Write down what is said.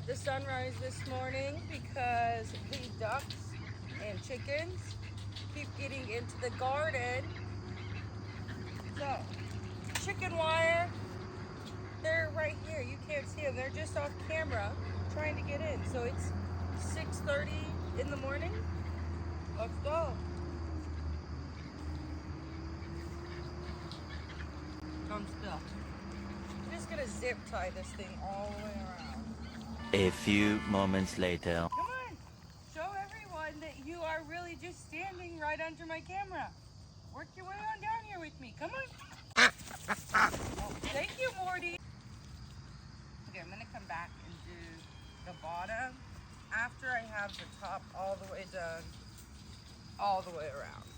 at the sunrise this morning because the ducks and chickens keep getting into the garden. So, chicken wire, they're right here. You can't see them. They're just off camera trying to get in. So it's 6:30 in the morning. Let's go. Come still. I'm just gonna zip tie this thing all the way around. A few moments later. Come on, show everyone that you are really just standing right under my camera. Work your way on down here with me. Come on. Oh, thank you, Morty. Okay, I'm gonna come back and do the bottom after I have the top all the way done, all the way around.